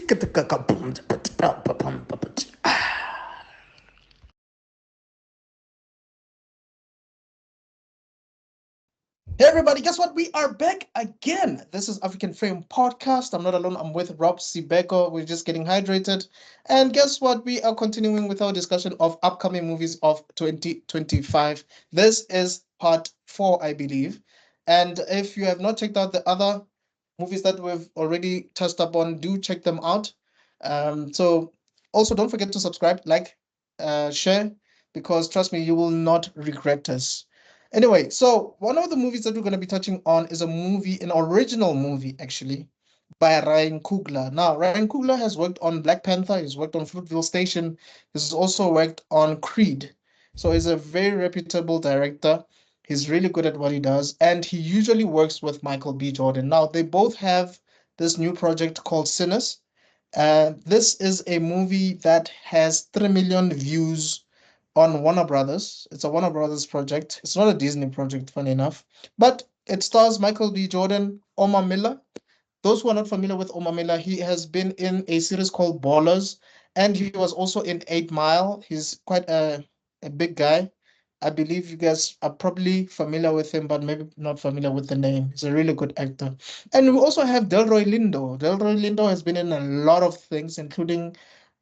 Hey everybody, guess what? We are back again. This is African Frame Podcast. I'm not alone. I'm with Rob Sibeko. We're just getting hydrated. And guess what? We are continuing with our discussion of upcoming movies of 2025. This is part 4, I believe. And if you have not checked out the other movies that we've already touched upon, do check them out. So also don't forget to subscribe, like, share, because trust me, you will not regret this. Anyway, so one of the movies that we're going to be touching on is a movie, an original movie actually, by Ryan Coogler. Now, Ryan Coogler has worked on Black Panther, he's worked on Fruitvale Station, he's also worked on Creed. So he's a very reputable director. He's really good at what he does, and he usually works with Michael B. Jordan. Now, they both have this new project called Sinners. This is a movie that has 3 million views on Warner Brothers. It's a Warner Brothers project. It's not a Disney project, funny enough. But it stars Michael B. Jordan, Omar Miller. Those who are not familiar with Omar Miller, he has been in a series called Ballers, and he was also in 8 Mile. He's quite a big guy. I believe you guys are probably familiar with him, but maybe not familiar with the name. He's a really good actor. And we also have Delroy Lindo. Delroy Lindo has been in a lot of things, including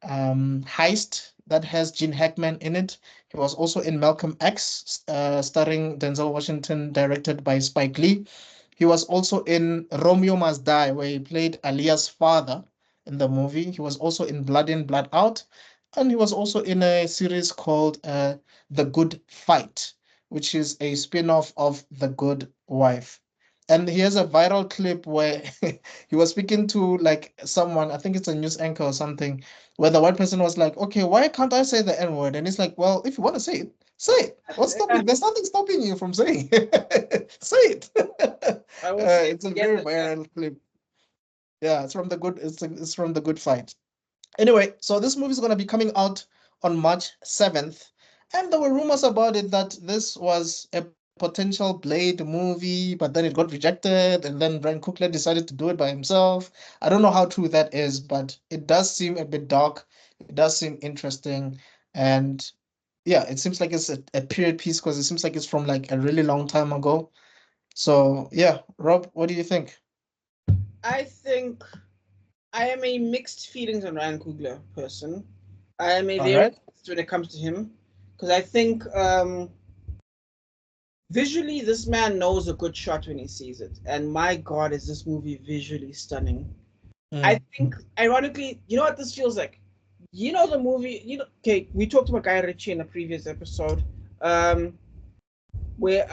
Heist, that has Gene Hackman in it. He was also in Malcolm X, starring Denzel Washington, directed by Spike Lee. He was also in Romeo Must Die, where he played Aaliyah's father in the movie. He was also in Blood In, Blood Out. And he was also in a series called The Good Fight, which is a spin-off of The Good Wife. And he has a viral clip where he was speaking to like someone, I think it's a news anchor or something, where the white person was like, okay, why can't I say the N-word? And he's like, well, if you want to say it. What's stopping? There's nothing stopping you from saying it. Say it. It's a very viral clip. Yeah, it's from the Good Fight. Anyway, so this movie is going to be coming out on March 7th. And there were rumors about it that this was a potential Blade movie, but then it got rejected. And then Brian Coogler decided to do it by himself. I don't know how true that is, but it does seem a bit dark. It does seem interesting. And yeah, it seems like it's a period piece because it seems like it's from like a really long time ago. So yeah, Rob, what do you think? I think I am a mixed feelings on Ryan Coogler person. I am a All very right. mixed when it comes to him because I think visually this man knows a good shot when he sees it, and my God, is this movie visually stunning. I Mm. think, ironically, you know what this feels like? You know the movie, okay, we talked about Guy Ritchie in a previous episode, um, where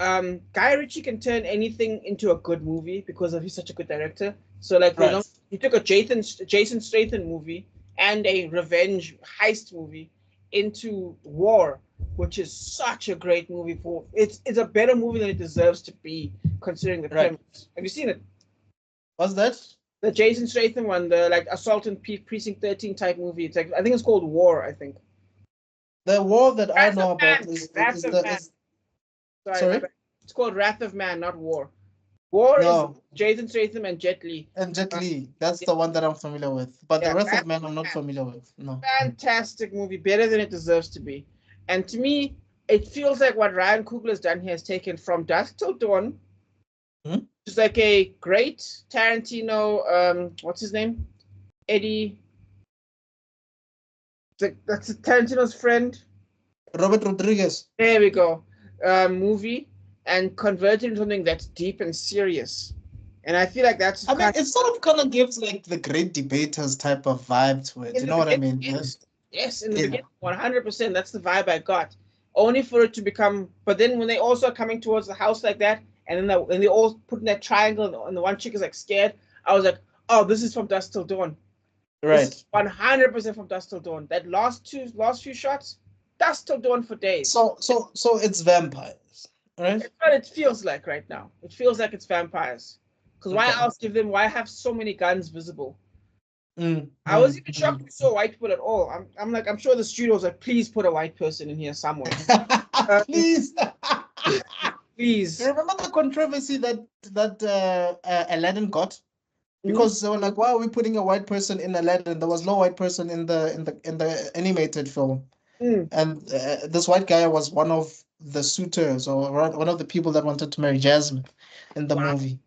Guy Ritchie can turn anything into a good movie because of he's such a good director. So, like, for Right. example, he took a Jason Statham movie and a revenge heist movie into War, which is such a great movie. It's a better movie than it deserves to be, considering the Right. premise. Have you seen it? What's that? The Jason Statham one, the like Assault and Precinct 13 type movie. It's like, I think it's called War. I think. The war that I Wrath of know about Man. is Wrath is of the Man. is Sorry, my sorry? bad. It's called Wrath of Man, not War. War is No, Jason Statham and Jet Li. and Jet Uh, Li. That's yeah, the one that I'm familiar with. But the yeah, rest of Wrath men of I'm not Man. familiar with. No. Fantastic movie, better than it deserves to be. And to me, it feels like what Ryan Coogler has done here has taken From Dusk Till Dawn, Hmm? which is like a great Tarantino. What's his name? Eddie. That's Tarantino's friend. Robert Rodriguez. There we go. Movie and convert it into something that's deep and serious. And I feel like that's I mean, kind it sort of kind of gives like the great debaters type of vibe to of it. in You the know what I beginning. mean? Yes, yes, in the Yeah. beginning, 100%. That's the vibe I got. Only for it to become, but then when they also are coming towards the house like that, and then and they all put in that triangle, and the one chick is like scared. I was like, oh, this is From Dusk Till Dawn. This is Right. 100% From Dusk Till Dawn. That last few shots, Dusk Till Dawn for days. So it's vampires, right? It's what it feels like right now. It feels like it's vampires. Because why Okay. else give them? Why have so many guns visible? Mm, I was even mm. shocked we saw white people at all. I'm like, I'm sure the studio's like, please put a white person in here somewhere. Um, Please. You please. remember the controversy that Aladdin got? because they were like, why are we putting a white person in Aladdin? There was no white person in the animated film. And this white guy was one of the suitors or one of the people that wanted to marry Jasmine in the Wow. movie.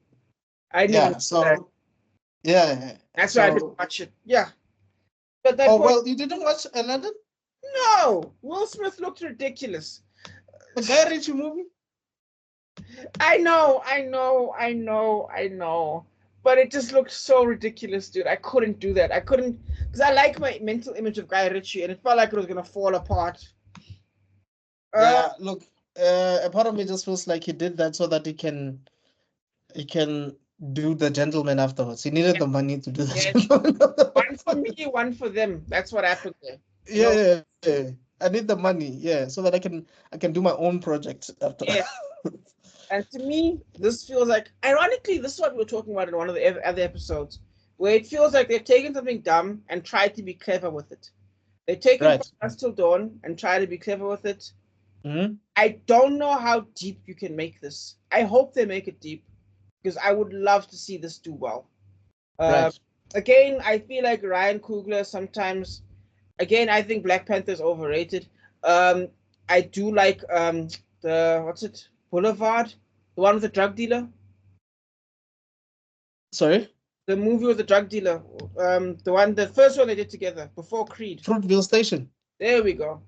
I didn't even know that. So yeah. That's why I didn't watch it. Yeah. But that point, Well, you didn't watch Aladdin? no, Will Smith looked ridiculous. The Guy Ritchie movie? I know. But it just looked so ridiculous, dude. I couldn't do that. I couldn't, because I like my mental image of Guy Ritchie, and it felt like it was gonna fall apart. Yeah, look, a part of me just feels like he did that so that he can do The Gentleman afterwards. He needed the money to do The Gentleman. One for me, one for them. That's what happened there. Yeah. I need the money, so that I can do my own project after. Yeah. And to me, this feels like, ironically, this is what we were talking about in one of the other episodes, where it feels like they've taken something dumb and tried to be clever with it. They've taken From Dusk Till Dawn and tried to be clever with it. I don't know how deep you can make this. I hope they make it deep, because I would love to see this do well. Again, I feel like Ryan Coogler sometimes. Again, I think Black Panther is overrated. I do like the Boulevard, the one with the drug dealer. Sorry? The movie with the drug dealer. The first one they did together before Creed. Fruitvale Station. There we go.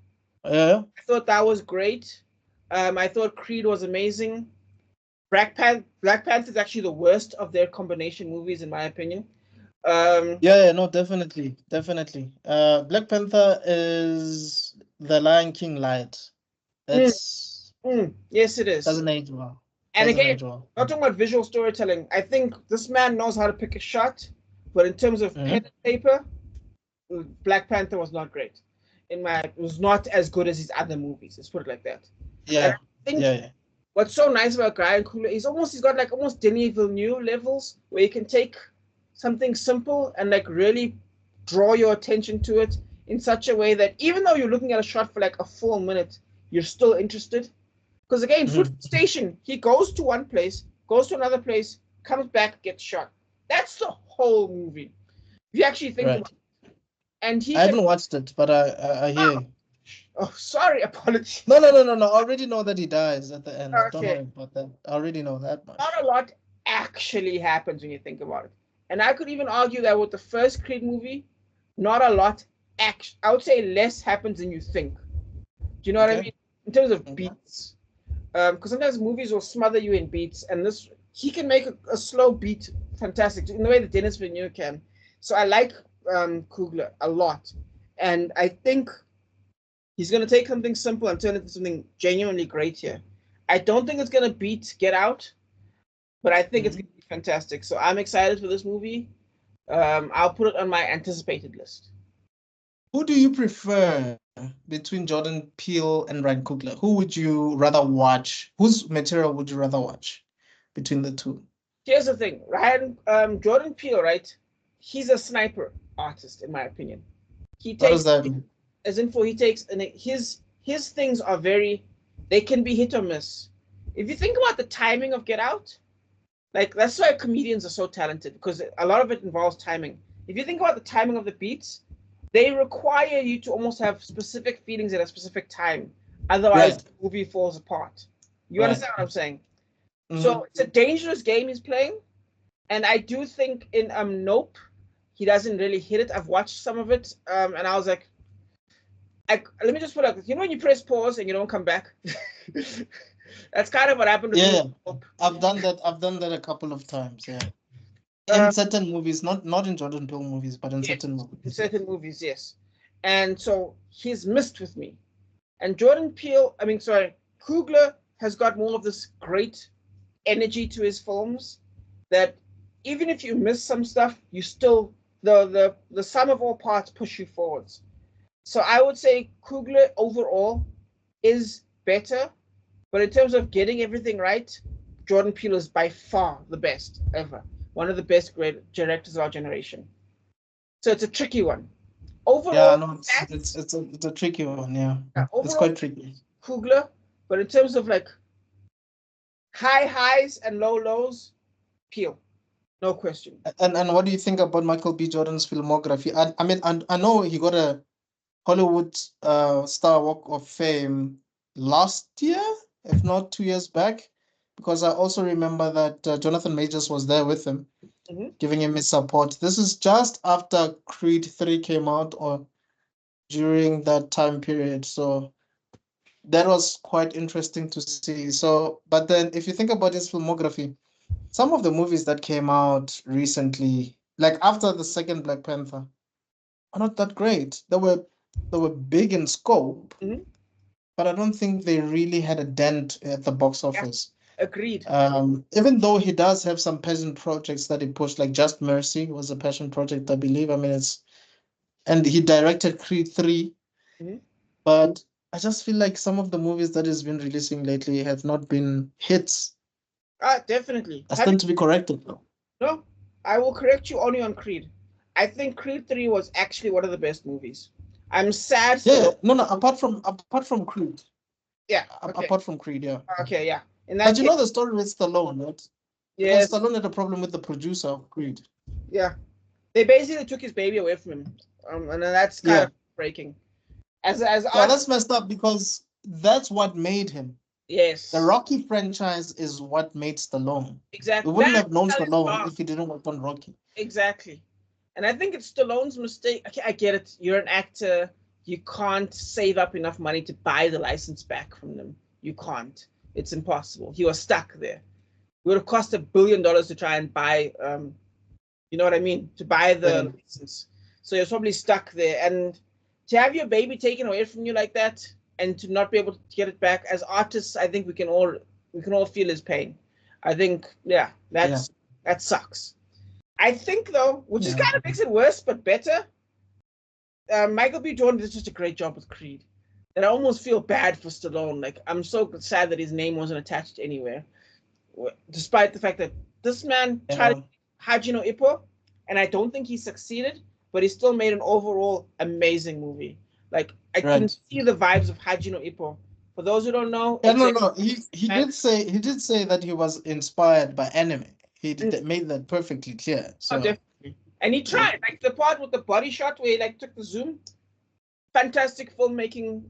Yeah. I thought that was great. I thought Creed was amazing. Black Panther is actually the worst of their combination movies, in my opinion. No, definitely. Black Panther is the Lion King light. It's yes, it is. Doesn't age well. And again, not talking about visual storytelling. I think this man knows how to pick a shot, but in terms of pen and paper, Black Panther was not great. It was not as good as his other movies. Let's put it like that. Yeah. What's so nice about Ryan Coogler, he's got like almost Denis Villeneuve levels, where you can take something simple and like really draw your attention to it in such a way that even though you're looking at a shot for like a full minute, you're still interested. Because again, Fruitvale Station, he goes to one place, goes to another place, comes back, gets shot. That's the whole movie. If you actually think about it. And I haven't watched it, but I hear you. Oh, sorry, apologies. No. I already know that he dies at the end. Okay. Don't worry about that. I already know that much. Not a lot actually happens when you think about it. And I could even argue that with the first Creed movie, not a lot I would say less happens than you think. Do you know what I mean? In terms of beats. Because sometimes movies will smother you in beats, and he can make a slow beat fantastic in the way that Denis Villeneuve can. So I like Coogler a lot, and I think he's going to take something simple and turn it into something genuinely great here. I don't think it's going to beat Get Out, but I think it's going to be fantastic. So I'm excited for this movie. I'll put it on my anticipated list. Who do you prefer between Jordan Peele and Ryan Coogler? Who would you rather watch? Whose material would you rather watch between the two? Here's the thing, Jordan Peele, right? He's a sniper artist, in my opinion. What does that mean? As in, and his things are they can be hit or miss. If you think about the timing of Get Out, like that's why comedians are so talented, because a lot of it involves timing. If you think about the timing of the beats, they require you to almost have specific feelings at a specific time. Otherwise, the movie falls apart. You understand what I'm saying? So it's a dangerous game he's playing. And I do think in Nope, he doesn't really hit it. I've watched some of it, and I was like, let me just put up. You know when you press pause and you don't come back? That's kind of what happened to me. Yeah, I've done that a couple of times, In certain movies, not in Jordan Peele movies, but in certain movies. In certain movies, yes. And so he's missed with me. And Coogler has got more of this great energy to his films that even if you miss some stuff, you still, the sum of all parts push you forwards. So I would say Coogler overall is better, but in terms of getting everything right, Jordan Peele is by far the best ever. One of the best great directors of our generation. So it's a tricky one. Overall, it's a tricky one, overall, it's quite tricky. Coogler, but in terms of like high highs and low lows, Peele. No question. And what do you think about Michael B. Jordan's filmography? I mean, I know he got a Hollywood Star Walk of Fame last year, if not 2 years back, because I also remember that Jonathan Majors was there with him, giving him his support. This is just after Creed 3 came out or during that time period. So that was quite interesting to see. So, but then if you think about his filmography, some of the movies that came out recently, like after the second Black Panther, are not that great. They were big in scope, but I don't think they really had a dent at the box Yeah, office. agreed. Even though he does have some passion projects that he pushed, like Just Mercy was a passion project, I believe. I mean, and he directed Creed 3, but I just feel like some of the movies that he's been releasing lately have not been hits. Definitely. I stand to be corrected though. No, I will correct you only on Creed. I think Creed 3 was actually one of the best movies. I'm sad Yeah, still. no, no, apart from Creed. Yeah, okay. Apart from Creed, yeah. Okay, yeah. In But that you case, know the story with Stallone, right? Because yes, Stallone had a problem with the producer of Creed. yeah. They basically took his baby away from him. And that's kind Yeah. of breaking. As Yeah, art, that's messed up because that's what made him. The yes, Rocky franchise is what made Stallone. We exactly. wouldn't That have known that is Stallone wrong. if he didn't work on Rocky. Exactly. And I think it's Stallone's mistake. Okay, I get it. You're an actor. You can't save up enough money to buy the license back from them. You can't. It's impossible. He was stuck there. It would have cost $1 billion to try and buy, you know what I mean? To buy Yeah. the license. So you're probably stuck there. And to have your baby taken away from you like that and to not be able to get it back, as artists, I think we can all feel his pain. I think, yeah, Yeah. that sucks. I think though, which is Yeah. kind of makes it worse but better. Michael B. Jordan did such a great job with Creed that I almost feel bad for Stallone. Like I'm so sad that his name wasn't attached anywhere, despite the fact that this man tried to Yeah. Haji no Ippo, and I don't think he succeeded, but he still made an overall amazing movie. Like I can Right. see the vibes of Haji no Ippo. For those who don't know, Yeah, it's no, a no. He did say that he was inspired by anime. Made that perfectly clear. oh, So definitely. And he tried, like the part with the body shot where he like took the zoom. Fantastic filmmaking.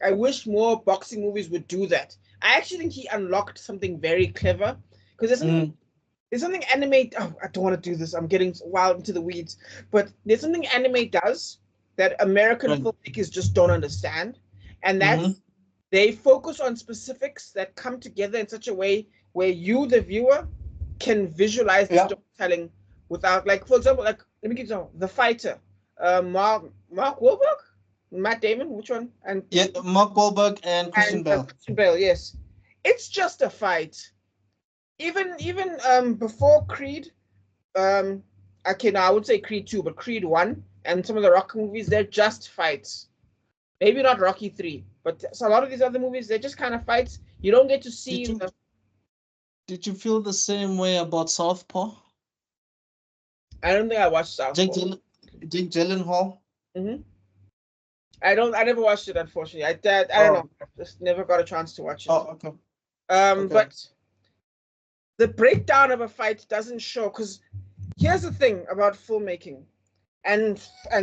I wish more boxing movies would do that. I actually think he unlocked something very clever because there's something anime. Oh, I don't want to do this. I'm getting wild into the weeds, but there's something anime does that American right. filmmakers just don't understand, and Mm-hmm. that's they focus on specifics that come together in such a way where you, the viewer, can visualize the Yeah. storytelling without, like, for example, like let me give you example. The Fighter, Mark Wahlberg, Matt Damon, which one? Yeah, Mark Wahlberg and Christian And Bale. Christian Bale, yes. It's just a fight. Even before Creed, okay, now I would say Creed 2, but Creed 1 and some of the Rocky movies, they're just fights. Maybe not Rocky 3, but so a lot of these other movies, they're just kind of fights. You don't get to Did see you did you feel the same way about Southpaw? I don't think I watched Jake Southpaw. Jake Gyllenhaal? hmm I never watched it, unfortunately. I don't Oh, know. I just never got a chance to watch it. oh, okay. Okay. But the breakdown of a fight doesn't show, because here's the thing about filmmaking and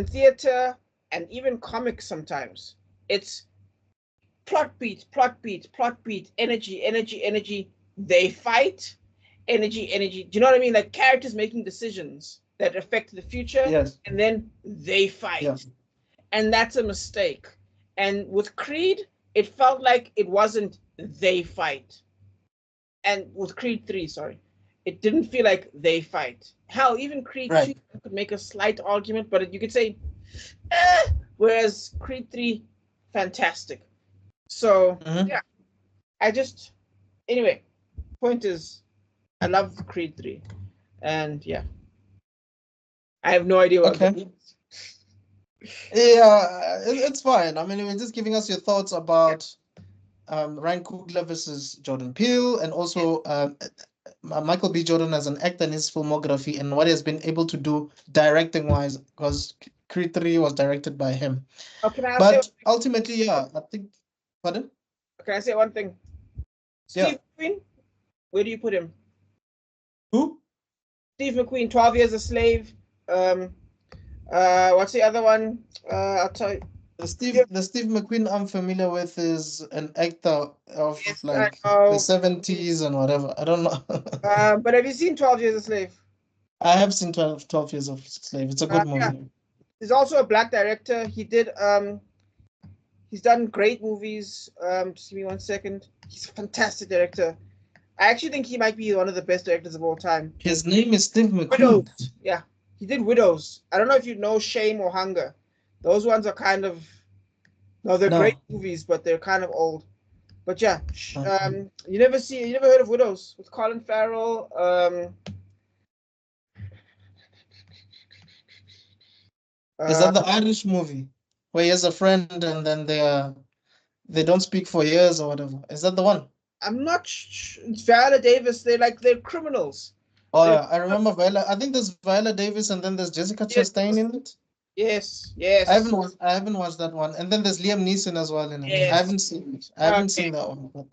theater and even comics sometimes. It's plot beat, plot beat, plot beat, energy, energy, energy. They fight, energy, energy. Do you know what I mean? Like characters making decisions that affect the future, Yes. and then they fight. Yeah. And that's a mistake. And with Creed, it felt like it wasn't they fight. And with Creed 3, sorry, it didn't feel like they fight. Hell, even Creed 2 Right. could make a slight argument, but you could say, eh, whereas Creed 3, fantastic. So, Mm-hmm. yeah, I just, anyway, point is, I love Creed 3. And yeah, I have no idea what that Okay. means. Yeah, it's fine. I mean, you were just giving us your thoughts about Ryan Coogler versus Jordan Peele, and also Michael B. Jordan as an actor in his filmography and what he has been able to do directing wise, because Creed 3 was directed by him. Oh, can I say, But ultimately, yeah, I think, pardon? can I say one thing? Yeah. Steve Queen, where do you put him? Who? Steve McQueen, 12 Years a Slave. What's the other one? I'll tell you. The Steve McQueen I'm familiar with is an actor of Yes, like I the know. 70s and whatever. I don't know. But have you seen 12 Years a Slave? I have seen 12 Years of Slave. It's a good Yeah. movie. There's also a black director. He's done great movies. Just give me 1 second. He's a fantastic director. I actually think he might be one of the best directors of all time. His name is Steve McQueen. Widows. Yeah. He did Widows. I don't know if you know Shame or Hunger. Those ones are kind of they're great movies, but they're kind of old. But yeah, you never heard of Widows with Colin Farrell? Is that the Irish movie where he has a friend and then they don't speak for years or whatever? Is that the one? I'm not. It's Viola Davis. They're criminals. Oh yeah, I remember Viola. I think there's Viola Davis and then there's Jessica Chastain in it. Yes. I haven't watched that one. And then there's Liam Neeson as well in it. Yes. I haven't seen it. I haven't seen that one, but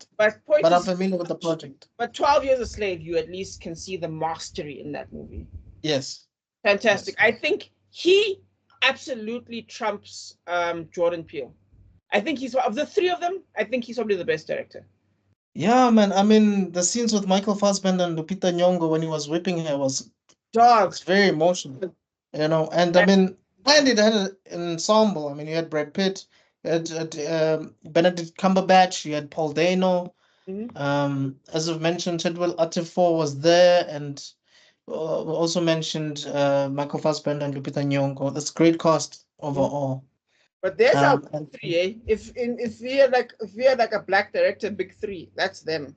I'm familiar with the project. But 12 Years a Slave, you at least can see the mastery in that movie. Yes. Fantastic. Yes. I think he absolutely trumps Jordan Peele. I think he's of the three of them. I think he's probably the best director. Yeah, man. I mean, the scenes with Michael Fassbender and Lupita Nyong'o when he was whipping her was very emotional, you know. And I mean, and it had an ensemble. I mean, you had Brad Pitt, you had Benedict Cumberbatch, you had Paul Dano. As I've mentioned, Chadwell Atefo was there, and we also mentioned Michael Fassbender and Lupita Nyong'o. That's great cast overall. But there's our big three, eh? If we had like a black director, big three, that's them.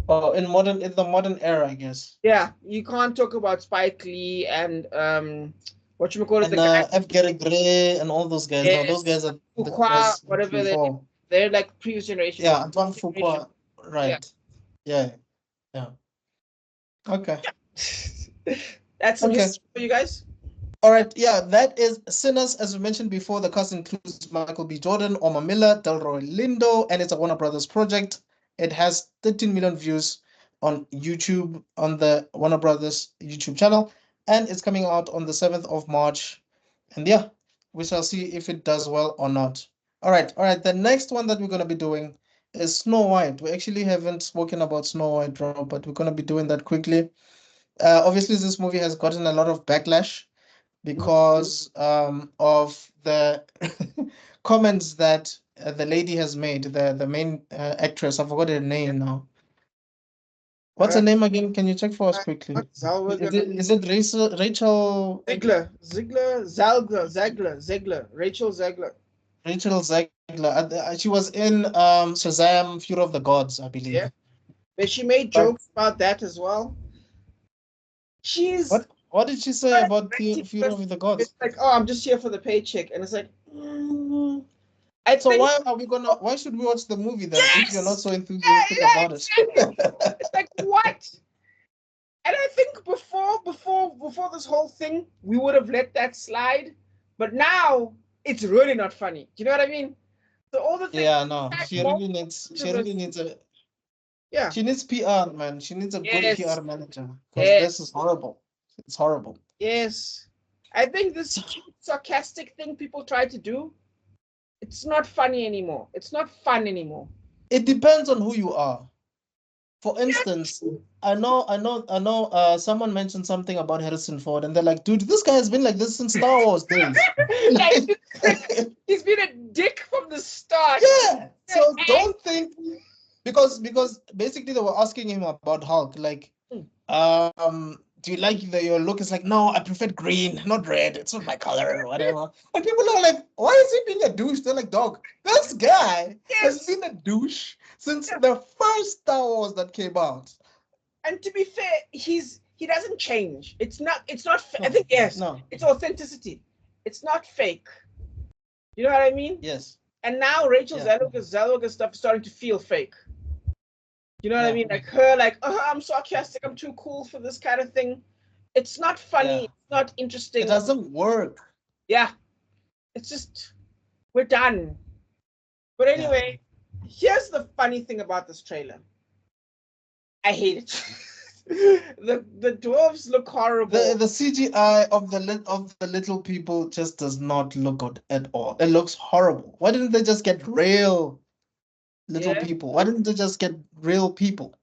Oh, in the modern era, I guess. Yeah, you can't talk about Spike Lee and what you call it, and F. Gary Gray and all those guys. Yes. No, those guys are Fuqua, whatever they're like previous generation. Yeah, Antoine Fuqua, right? Yeah. Okay. That's some history for you guys. All right, yeah, that is Sinners. As we mentioned before, the cast includes Michael B. Jordan, Omar Miller, Delroy Lindo, and it's a Warner Brothers project. It has 13 million views on YouTube, on the Warner Brothers YouTube channel, and it's coming out on the 7th of March. And yeah, we shall see if it does well or not. All right. The next one that we're going to be doing is Snow White. We actually haven't spoken about Snow White, Rob, but we're going to be doing that quickly. Obviously, this movie has gotten a lot of backlash because of the comments that the lady has made, the main actress. I forgot her name now. What's her name again? Can you check for us quickly? Is it Rachel Zegler? Rachel Zegler. Rachel Zegler. She was in Shazam: Fury of the Gods, I believe. Yeah, but she made jokes about that as well. What did she say about Fury of the Gods? It's like, oh, I'm just here for the paycheck, and it's like, why should we watch the movie then if you're not so enthusiastic about it? It's like, what? And I think before this whole thing, we would have let that slide, but now it's really not funny. Do you know what I mean? So all the things. Yeah, no, she really needs a. Yeah. She needs PR, man. She needs a good PR manager because this is horrible. It's horrible. Yes, I think this sarcastic thing people try to do, it's not funny anymore. It's not fun anymore. It depends on who you are. For instance, I know. Someone mentioned something about Harrison Ford, and they're like, "Dude, this guy has been like this since Star Wars days." He's been a dick from the start. Yeah. So don't think because basically they were asking him about Hulk, like, do you like your look? It's like, no, I prefer green, not red. It's not my color or whatever. And people are like, why is he being a douche? They're like, dog, this guy has been a douche since the first Star Wars that came out. And to be fair, he doesn't change. It's not. I think it's authenticity. It's not fake. You know what I mean? Yes. And now Rachel Zellweger stuff is starting to feel fake. You know what I mean? Like her, like, oh, I'm sarcastic, I'm too cool for this kind of thing. It's not funny, it's not interesting. It doesn't work. Yeah. It's just, we're done. But anyway, here's the funny thing about this trailer. I hate it. The dwarves look horrible. The CGI of the little people just does not look good at all. It looks horrible. Why didn't they just get real little Yeah. people? Why didn't they just get real people?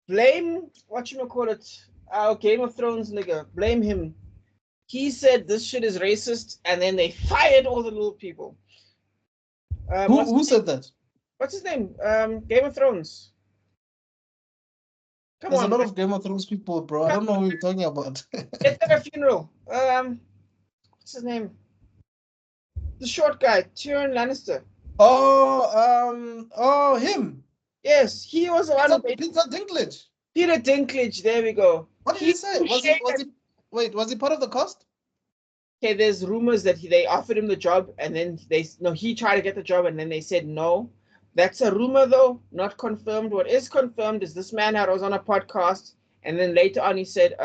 Blame whatchamacallit, our Game of Thrones nigga. Blame him. He said this shit is racist, and then they fired all the little people. Who said that? What's his name? Game of Thrones. Come There's a on, lot man. of Game of Thrones people, bro. I don't know who you're talking about. It's at a funeral. What's his name? The short guy, Tyrion Lannister. Oh, him. Yes, he was the one who Peter Dinklage. Peter Dinklage. There we go. What did he say? Was he part of the cast? Okay, there's rumors that they offered him the job, and then he tried to get the job, and then they said no. That's a rumor, though, not confirmed. What is confirmed is this man was on a podcast, and then later on he said,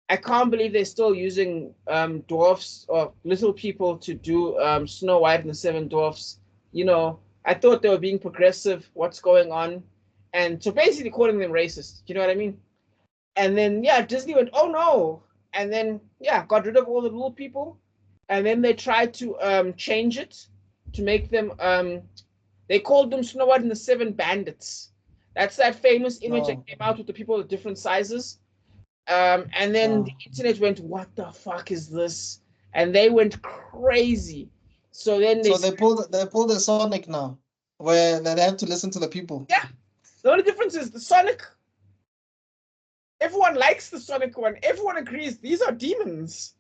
I can't believe they're still using dwarfs or little people to do Snow White and the Seven Dwarfs. You know, I thought they were being progressive. What's going on? And so basically calling them racist. You know what I mean? And then, yeah, Disney went, oh, no. And then, yeah, got rid of all the little people. And then they tried to change it to make them, they called them Snow White and the Seven Bandits. That's that famous image that came out with the people of different sizes. And then the internet went, what the fuck is this? And they went crazy. So then they pulled a Sonic now, where they have to listen to the people. Yeah. The only difference is the Sonic. Everyone likes the Sonic one. Everyone agrees these are demons.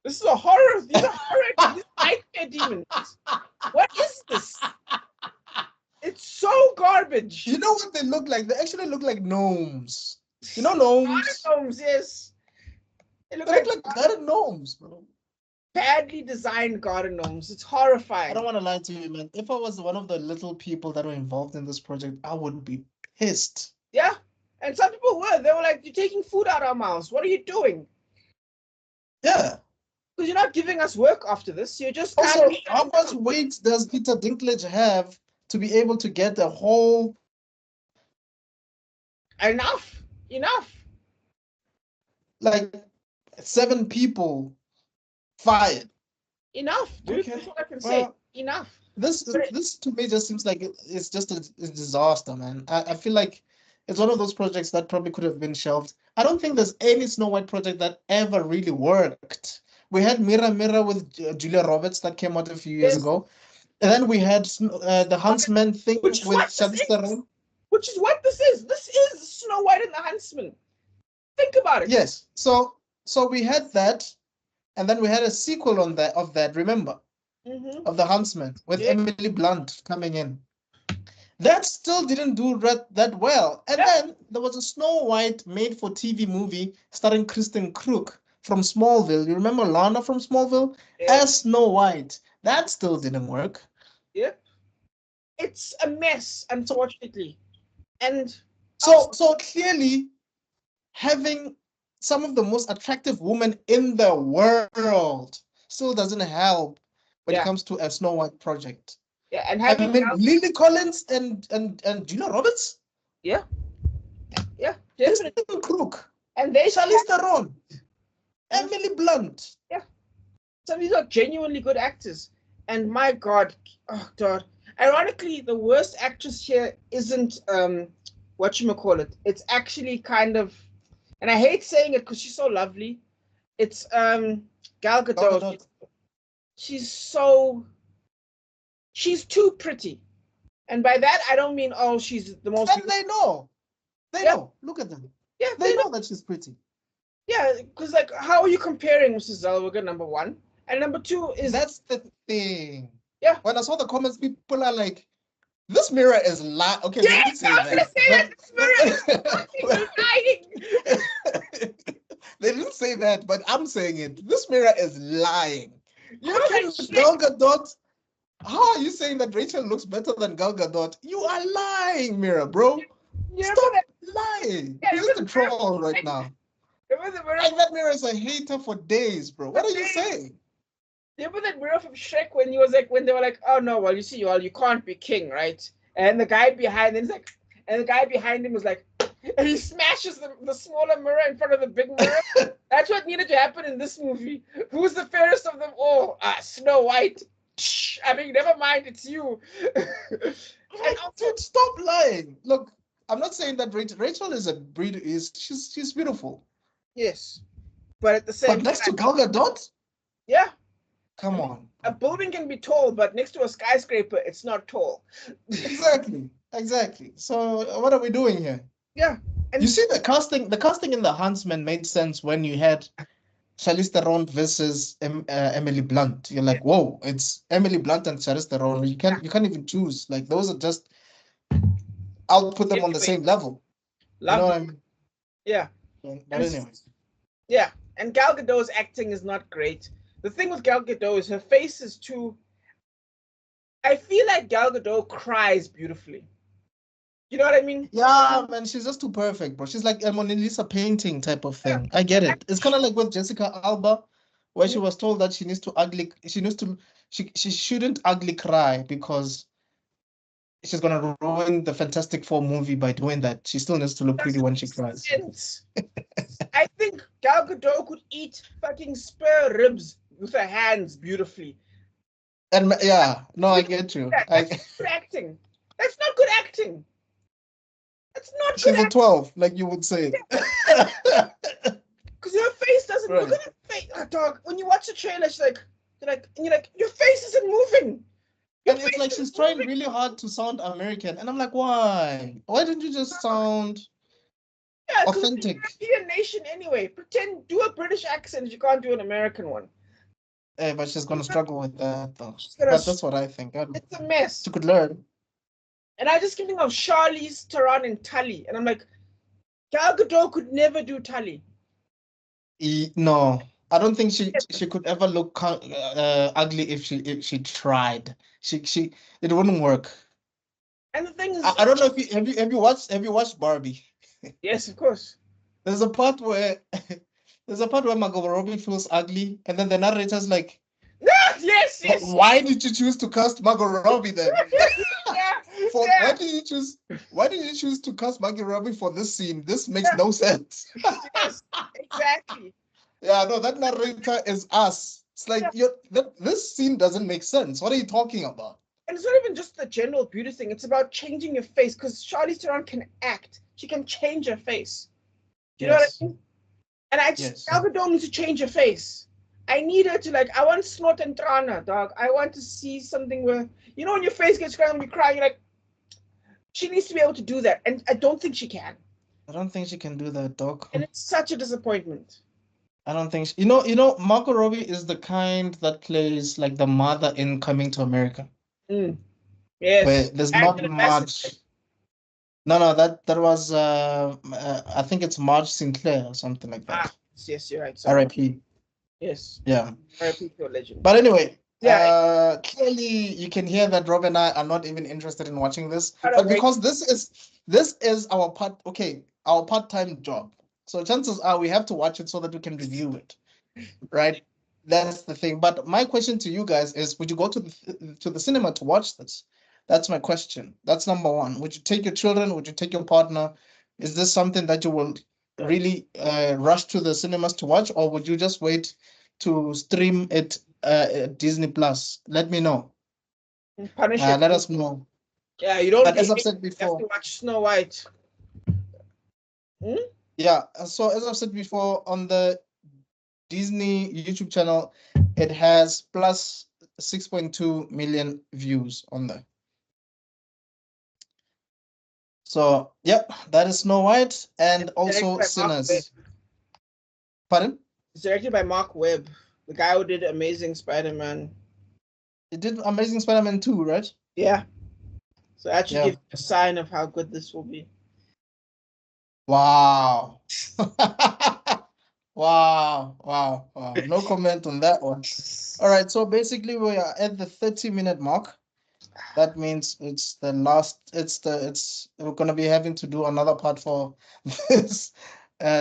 This is a horror. These are horror. These are nightmare demons. What is this? It's so garbage. You know what they look like? They actually look like gnomes. You know gnomes? Gnomes, yes. They look like garden gnomes, bro. Badly designed garden gnomes. It's horrifying. I don't want to lie to you, man. If I was one of the little people that were involved in this project, I would be pissed. Yeah. And some people were. They were like, you're taking food out of our mouths. What are you doing? Yeah. Because you're not giving us work after this. You're just... Also, how much weight does Peter Dinklage have to be able to get a whole... Enough. Like, 7 people fired. Enough, dude. Okay. That's what I can say. Enough. This to me just seems like it's just a disaster, man. I feel like it's one of those projects that probably could have been shelved. I don't think there's any Snow White project that ever really worked. We had Mira Mira with Julia Roberts that came out a few years ago. And then we had the Huntsman thing with Charlize Theron. Which is what this is. This is Snow White and the Huntsman. Think about it. Yes. So we had that, and then we had a sequel of that, remember? Mm-hmm. Of the Huntsman with Emily Blunt coming in. That still didn't do that well. And then there was a Snow White made-for-TV movie starring Kristen Krug from Smallville. You remember Lana from Smallville? As Snow White. That still didn't work. Yep. It's a mess, unfortunately. And so clearly, having some of the most attractive women in the world still doesn't help when it comes to a Snow White project. Yeah, and having Lily Collins and Julia Roberts. Yeah, definitely. Crook. And they Charlize Theron, Emily Blunt. Yeah, some of these are genuinely good actors. And my God, ironically, the worst actress here isn't whatchamacallit. It's actually kind of, and I hate saying it because she's so lovely. It's Gal Gadot. She's too pretty. And by that, I don't mean, she's the most... And they know. They know. Look at them. Yeah, they know that she's pretty. Yeah, because, like, how are you comparing Mrs. Zellweger, number one? And number two is... That's the thing. Yeah. When I saw the comments, people are like, this mirror is lying. Okay, yes, I was going to say that. This mirror is lying. They didn't say that, but I'm saying it. This mirror is lying. You look at Gal Gadot. How are you saying that Rachel looks better than Gal Gadot? You are lying, Mira, bro. Stop lying. You're just a troll right now. That Mira is a hater for days, bro. What are you saying? Remember that Mira from Shrek when they were like, oh no, well, you see, you can't be king, right? And the guy behind him was like, and he smashes the smaller mirror in front of the big mirror. That's what needed to happen in this movie. Who's the fairest of them all? Snow White. I mean, never mind, it's you. And dude, stop lying. Look, I'm not saying that Rachel is she's beautiful. Yes, but at the same But next to Gal Gadot, yeah. Come on. A building can be tall, but next to a skyscraper, it's not tall. Exactly. So what are we doing here? Yeah. And you see the casting in The Huntsman made sense when you had Charlize Theron versus Emily Blunt. You're like, whoa, it's Emily Blunt and Charlize Theron. You can't even choose. Like those are just, I'll put them on the same level. You know what I mean? Yeah. But anyways. Yeah. And Gal Gadot's acting is not great. The thing with Gal Gadot is her face is too. I feel like Gal Gadot cries beautifully. You know what I mean? Yeah, man, she's just too perfect, bro. She's like a Mona Lisa painting type of thing. I get it. It's kind of like with Jessica Alba, where she was told that she shouldn't ugly cry because she's gonna ruin the Fantastic Four movie by doing that. She still needs to look pretty when she cries. I think Gal Gadot could eat fucking spare ribs with her hands beautifully. And yeah, no, I get you. That's good acting. That's not good acting. That's not She's a 12, like you would say. Because her face doesn't look at her face. Oh, dog, when you watch the trailer, you're like, your face isn't moving. And it's like she's trying really hard to sound American. And I'm like, why? Why don't you just sound authentic? You're a nation anyway. Do a British accent if you can't do an American one. Hey, but she's gonna struggle with that though. But that's what I think. It's a mess. She could learn. And I just think of Charlize Theron and Tully, and I'm like, Gal Gadot could never do Tully. No, I don't think she could ever look ugly if she tried. It wouldn't work. And the thing is, I don't know if have you watched Barbie? Yes, of course. There's a part where Margot Robbie feels ugly, and then the narrator's like, yes. Why did you choose to cast Margot Robbie then? Why did you choose to cast Margot Robbie for this scene? This makes no sense. Yes, exactly. Yeah, no, that narrator is us. It's like this scene doesn't make sense. What are you talking about? And it's not even just the general beauty thing. It's about changing your face because Charlize Theron can act. She can change her face. Do you know what I mean? And Gal Gadot needs to change her face. I need her to I want snot and trana, dog. I want to see something where, when your face gets crying, you cry, you're like, she needs to be able to do that. And I don't think she can. I don't think she can do that, dog. And it's such a disappointment. I don't think Margot Robbie is the kind that plays like the mother in Coming to America. Yes. Where there's not much. No, that was I think it's Marge Sinclair or something like that. Yes, you're right. R.I.P. Yes. Yeah. R.I.P. to a legend. But anyway, clearly you can hear that Rob and I are not even interested in watching this, but because this is our part-time job. So chances are we have to watch it so that we can review it, right? That's the thing. But my question to you guys is: would you go to the cinema to watch this? That's my question. That's number one. Would you take your children? Would you take your partner? Is this something that you will really rush to the cinemas to watch, or would you just wait to stream it at Disney Plus? Let me know. Let us know. Yeah, you don't. But as I've said before, you have to watch Snow White. Yeah. So as I've said before, on the Disney YouTube channel, it has plus 6.2 million views on there. So, yep, that is Snow White and also Sinners. Pardon? It's directed by Mark Webb, the guy who did Amazing Spider-Man. It did Amazing Spider-Man 2, right? Yeah. So actually gives a sign of how good this will be. Wow. Wow. No comment on that one. All right, so basically we are at the 30-minute mark. That means it's the last, we're going to be having to do another part for this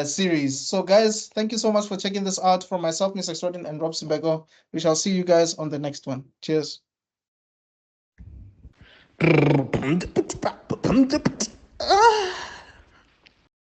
series. So guys, thank you so much for checking this out. From myself, Mr. Extraordin, and Rob Sibeko. We shall see you guys on the next one. Cheers.